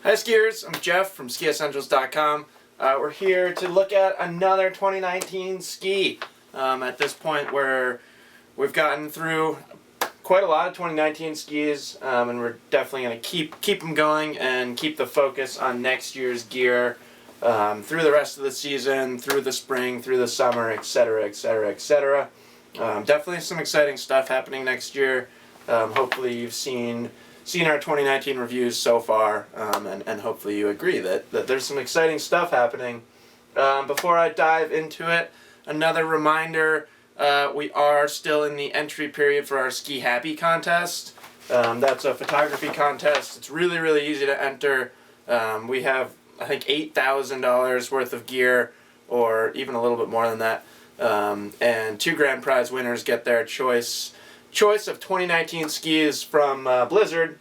Hi skiers, I'm Jeff from skiessentials.com. We're here to look at another 2019 ski. At this point we've gotten through quite a lot of 2019 skis, and we're definitely going to keep them going and keep the focus on next year's gear through the rest of the season, through the spring, through the summer, etc., etc., etc. Definitely some exciting stuff happening next year. Hopefully you've seen our 2019 reviews so far, and hopefully you agree that there's some exciting stuff happening. Before I dive into it, another reminder, we are still in the entry period for our Ski Happy contest. That's a photography contest. It's really, really easy to enter. We have, I think, $8,000 worth of gear, or even a little bit more than that. And 2 grand prize winners get their choice of 2019 skis from Blizzard,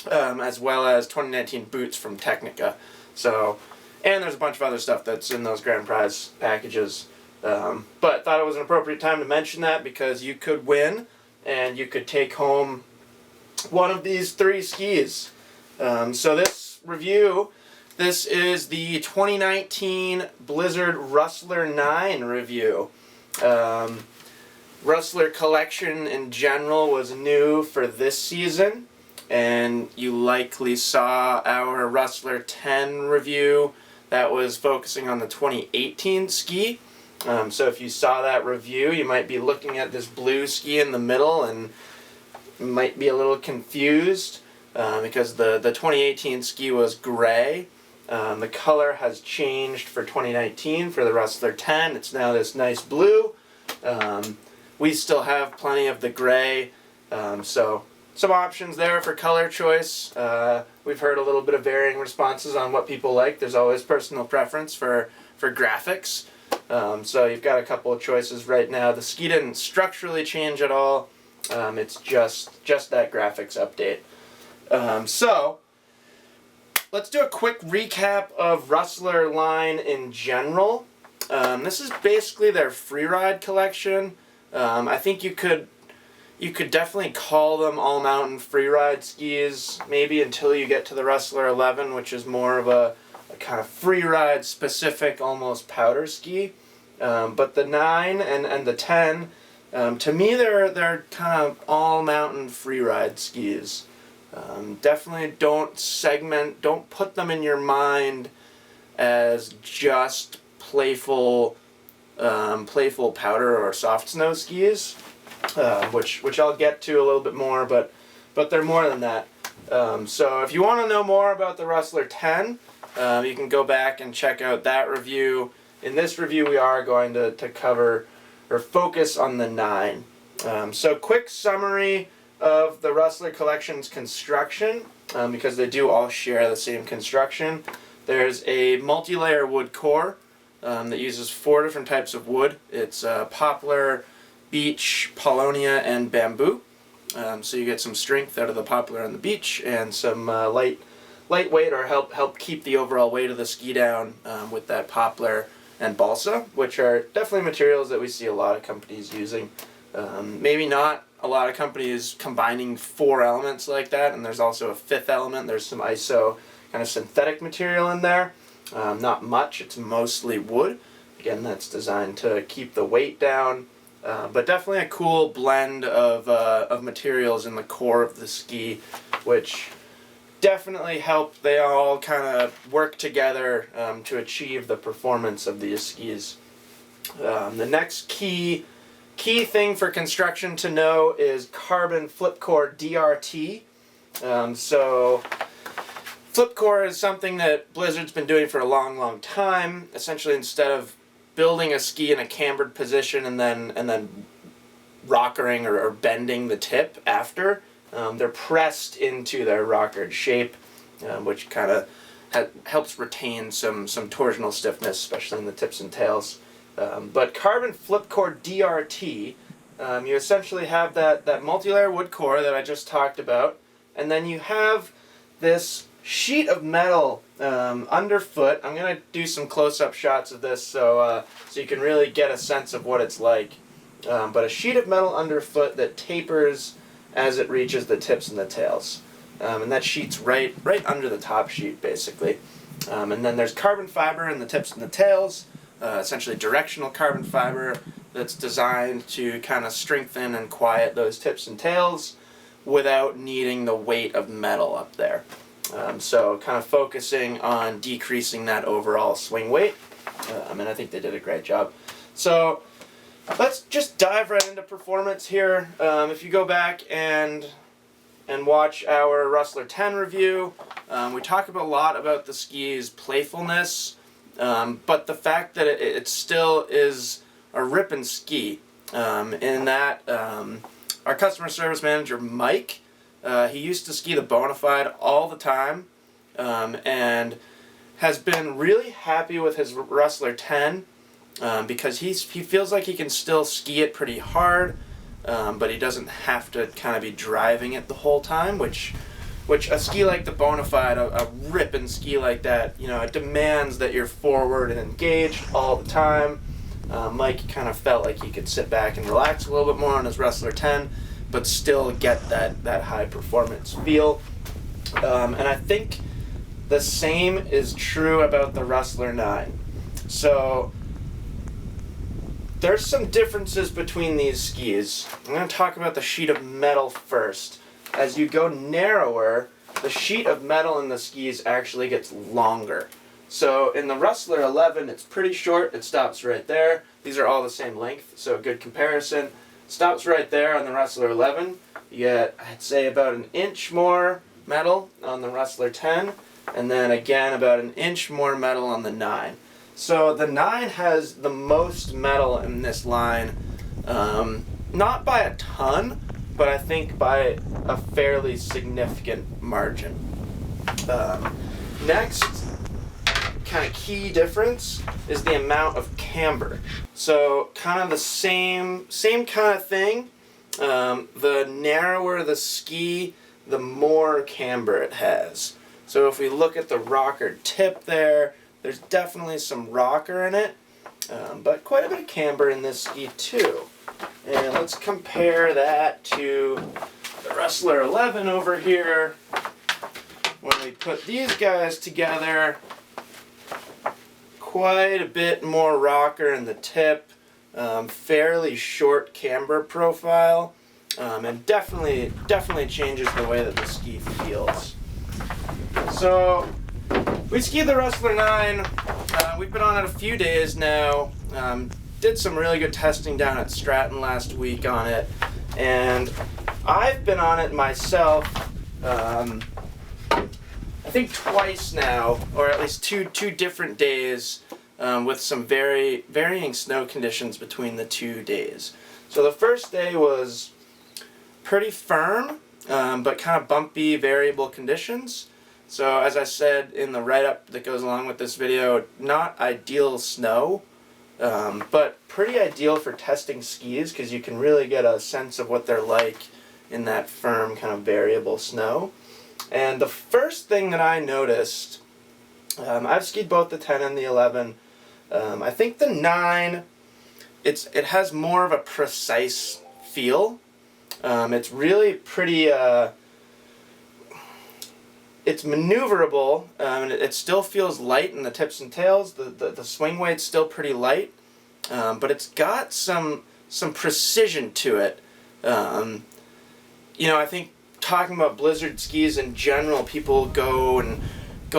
as well as 2019 boots from Technica. So, and there's a bunch of other stuff that's in those grand prize packages. But thought it was an appropriate time to mention that because you could win and you could take home one of these 3 skis. So this review, this is the 2019 Blizzard Rustler 9 review. Rustler collection in general was new for this season, and you likely saw our Rustler 10 review that was focusing on the 2018 ski. So if you saw that review, you might be looking at this blue ski in the middle and might be a little confused because the 2018 ski was gray. The color has changed for 2019 for the Rustler 10. It's now this nice blue. We still have plenty of the gray, so some options there for color choice. We've heard a little bit of varying responses on what people like. There's always personal preference for graphics. So you've got a couple of choices right now. The ski didn't structurally change at all. It's just that graphics update. So let's do a quick recap of Rustler line in general. This is basically their freeride collection. I think you could definitely call them all mountain freeride skis, maybe until you get to the Rustler 11, which is more of a kind of freeride specific, almost powder ski. But the 9 and the 10, to me they're kind of all mountain freeride skis. Definitely don't put them in your mind as just playful powder or soft snow skis, which I'll get to a little bit more, but they're more than that. So if you want to know more about the Rustler 10, you can go back and check out that review. In this review we are going to cover or focus on the 9. So quick summary of the Rustler collection's construction, because they do all share the same construction. There's a multi-layer wood core that uses 4 different types of wood. It's poplar, beech, paulownia, and bamboo. So you get some strength out of the poplar and the beech, and some lightweight, or help keep the overall weight of the ski down with that poplar and balsa, which are definitely materials that we see a lot of companies using. Maybe not a lot of companies combining 4 elements like that, and there's also a 5th element. There's some iso kind of synthetic material in there. Not much, it's mostly wood. Again, that's designed to keep the weight down, but definitely a cool blend of materials in the core of the ski, which definitely help. They all kind of work together to achieve the performance of these skis. The next key thing for construction to know is carbon flip core DRT. So flip core is something that Blizzard's been doing for a long time. Essentially, instead of building a ski in a cambered position and then rockering or bending the tip after, they're pressed into their rockered shape, which kind of helps retain some torsional stiffness, especially in the tips and tails. But carbon flip core DRT, you essentially have that multi-layer wood core that I just talked about, and then you have this sheet of metal underfoot. I'm going to do some close-up shots of this so you can really get a sense of what it's like. But a sheet of metal underfoot that tapers as it reaches the tips and the tails. and that sheet's right under the top sheet basically. And then there's carbon fiber in the tips and the tails, essentially directional carbon fiber that's designed to kind of strengthen and quiet those tips and tails without needing the weight of metal up there. So kind of focusing on decreasing that overall swing weight, and I think they did a great job. So let's just dive right into performance here. If you go back and watch our Rustler 10 review, we talk a lot about the ski's playfulness, but the fact that it still is a ripping ski. In that our customer service manager, Mike, he used to ski the Bonafide all the time, and has been really happy with his Rustler 10 because he feels like he can still ski it pretty hard, but he doesn't have to kind of be driving it the whole time, which a ski like the Bonafide, a ripping ski like that, you know, it demands that you're forward and engaged all the time. Mike kind of felt like he could sit back and relax a little bit more on his Rustler 10, but still get that high performance feel. And I think the same is true about the Rustler 9. So there's some differences between these skis. I'm going to talk about the sheet of metal first. As you go narrower, the sheet of metal in the skis actually gets longer. So in the Rustler 11, it's pretty short. It stops right there. These are all the same length, so good comparison. Stops right there on the Rustler 11. You get, I'd say, about an inch more metal on the Rustler 10, and then again about an inch more metal on the 9. So the 9 has the most metal in this line, not by a ton, but I think by a fairly significant margin. Next kind of key difference is the amount of camber. So kind of the same kind of thing. The narrower the ski, the more camber it has. So if we look at the rocker tip there's definitely some rocker in it, but quite a bit of camber in this ski too. And let's compare that to the Rustler 11 over here. When we put these guys together, quite a bit more rocker in the tip, fairly short camber profile, and definitely changes the way that the ski feels. So we skied the Rustler 9. We've been on it a few days now. Did some really good testing down at Stratton last week on it, and I've been on it myself I think twice now, or at least two different days, with some varying snow conditions between the 2 days. So the first day was pretty firm, but kind of bumpy, variable conditions. So as I said in the write-up that goes along with this video, not ideal snow, but pretty ideal for testing skis because you can really get a sense of what they're like in that firm kind of variable snow. And the first thing that I noticed, I've skied both the 10 and the 11. I think the 9, it has more of a precise feel. It's really pretty, it's maneuverable, and it still feels light in the tips and tails. The swing weight's still pretty light, but it's got some precision to it. You know, I think talking about blizzard skis in general, people go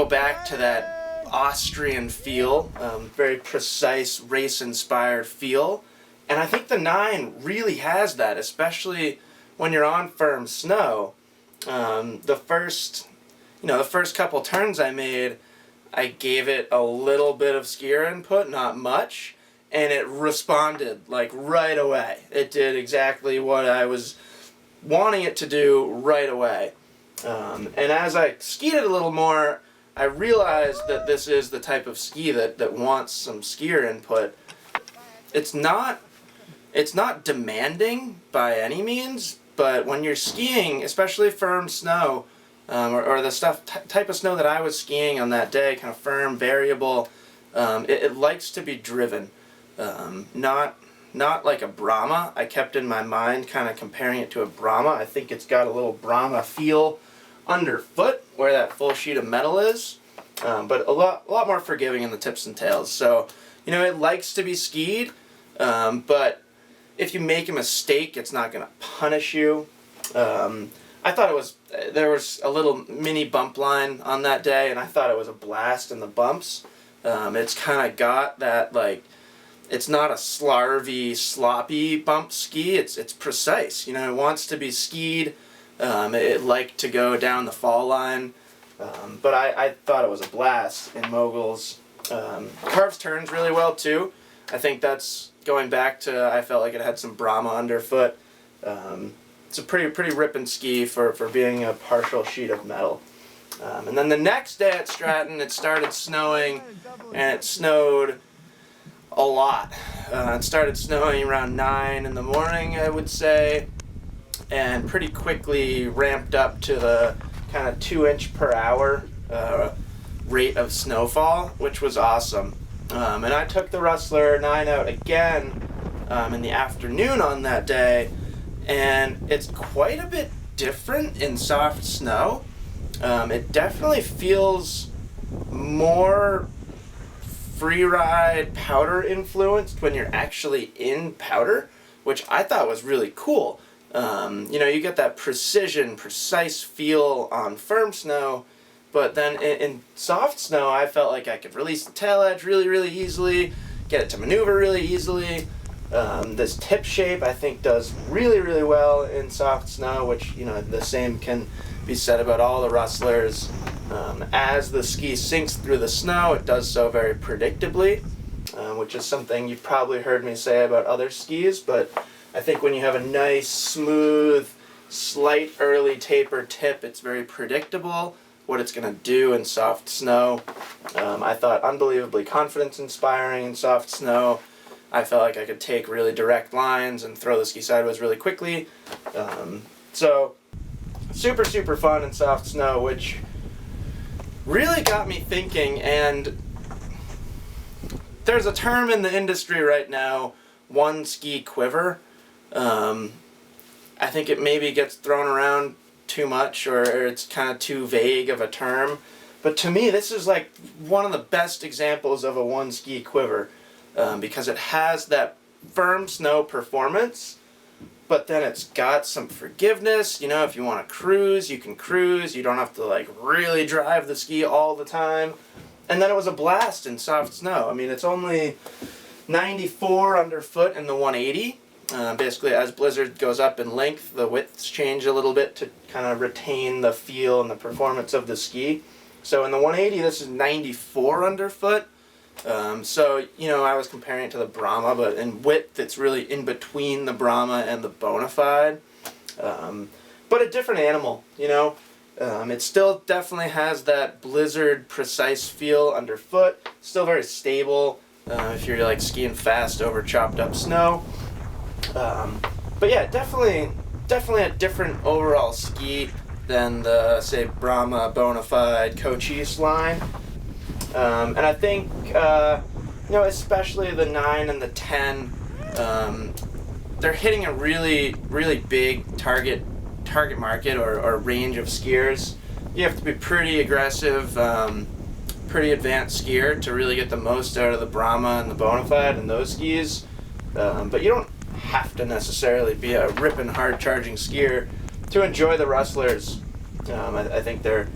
back to that Austrian feel, very precise, race-inspired feel, and I think the 9 really has that, especially when you're on firm snow. The first couple turns I made, I gave it a little bit of skier input, not much, and it responded like right away. It did exactly what I was wanting it to do right away. And as I skied it a little more, I realized that this is the type of ski that wants some skier input. It's not demanding by any means, but when you're skiing, especially firm snow, or the type of snow that I was skiing on that day, kind of firm, variable, it likes to be driven. Not like a Brahma. I kept in my mind kind of comparing it to a Brahma. I think it's got a little Brahma feel underfoot where that full sheet of metal is, but a lot more forgiving in the tips and tails. So, you know, it likes to be skied, but if you make a mistake, it's not going to punish you. I thought there was a little mini bump line on that day, and I thought it was a blast in the bumps. It's kind of got that, like, it's not a slarvy, sloppy bump ski. It's precise. You know, it wants to be skied. It liked to go down the fall line. But I thought it was a blast in moguls. Carves turns really well too. I think that's going back to, I felt like it had some Brahma underfoot. It's a pretty ripping ski for being a partial sheet of metal. And then the next day at Stratton, it started snowing, and it snowed a lot. It started snowing around 9 in the morning, I would say, and pretty quickly ramped up to the kind of 2-inch per hour rate of snowfall, which was awesome. And I took the Rustler 9 out again in the afternoon on that day, and it's quite a bit different in soft snow. It definitely feels more free ride powder influenced when you're actually in powder, which I thought was really cool. You know, you get that precise feel on firm snow, but then in soft snow, I felt like I could release the tail edge really easily, get it to maneuver really easily. This tip shape, I think, does really well in soft snow, which, you know, the same can be said about all the Rustlers. As the ski sinks through the snow, it does so very predictably, which is something you've probably heard me say about other skis, but I think when you have a nice, smooth, slight early taper tip, it's very predictable what it's going to do in soft snow. I thought unbelievably confidence-inspiring in soft snow. I felt like I could take really direct lines and throw the ski sideways really quickly. So super fun in soft snow, which really got me thinking. And there's a term in the industry right now, one ski quiver. I think it maybe gets thrown around too much, or it's kind of too vague of a term. But to me, this is like one of the best examples of a one ski quiver, because it has that firm snow performance, but then it's got some forgiveness. You know, if you want to cruise, you can cruise. You don't have to like really drive the ski all the time. And then it was a blast in soft snow. I mean, it's only 94 underfoot in the 180. Basically, as blizzard goes up in length, the widths change a little bit to kind of retain the feel and the performance of the ski. So in the 180, this is 94 underfoot. So, you know, I was comparing it to the Brahma, but in width, it's really in between the Brahma and the Bonafide. But a different animal, you know. It still definitely has that blizzard precise feel underfoot. Still very stable if you're like skiing fast over chopped up snow. But yeah, definitely a different overall ski than the, say, Brahma, Bonafide, Cochise line. And I think, you know, especially the 9 and the 10, they're hitting a really big target market or range of skiers. You have to be pretty aggressive, pretty advanced skier to really get the most out of the Brahma and the Bonafide and those skis. But you don't have to necessarily be a ripping hard charging skier to enjoy the Rustlers. I think they're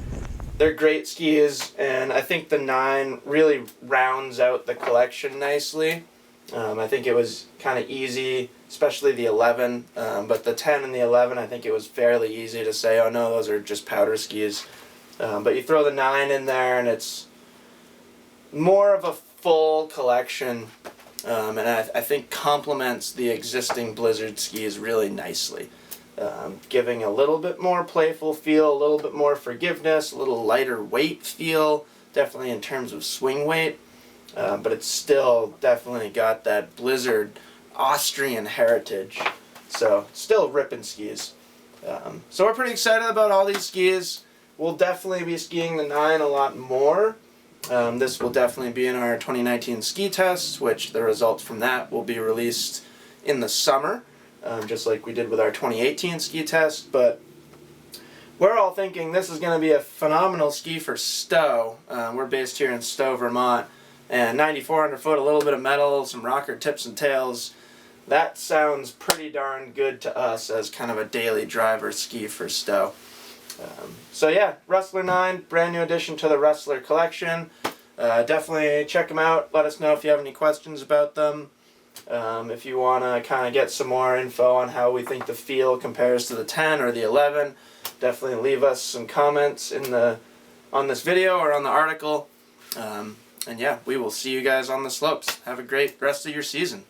great skis, and I think the 9 really rounds out the collection nicely. I think it was kind of easy, especially the 11, but the 10 and the 11, I think it was fairly easy to say, oh no, those are just powder skis. But you throw the 9 in there, and it's more of a full collection, and I think complements the existing Blizzard skis really nicely. Giving a little bit more playful feel, a little bit more forgiveness, a little lighter weight feel, definitely in terms of swing weight, but it's still definitely got that Blizzard Austrian heritage, so still ripping skis. So we're pretty excited about all these skis. We'll definitely be skiing the 9 a lot more. This will definitely be in our 2019 ski tests, which the results from that will be released in the summer. Just like we did with our 2018 ski test, but we're all thinking this is going to be a phenomenal ski for Stowe. We're based here in Stowe, Vermont, and 9,400 foot, a little bit of metal, some rocker tips and tails. That sounds pretty darn good to us as kind of a daily driver ski for Stowe. So yeah, Rustler 9, brand new addition to the Rustler collection. Definitely check them out. Let us know if you have any questions about them. If you want to kind of get some more info on how we think the feel compares to the 10 or the 11, definitely leave us some comments on this video or on the article. And yeah, we will see you guys on the slopes. Have a great rest of your season.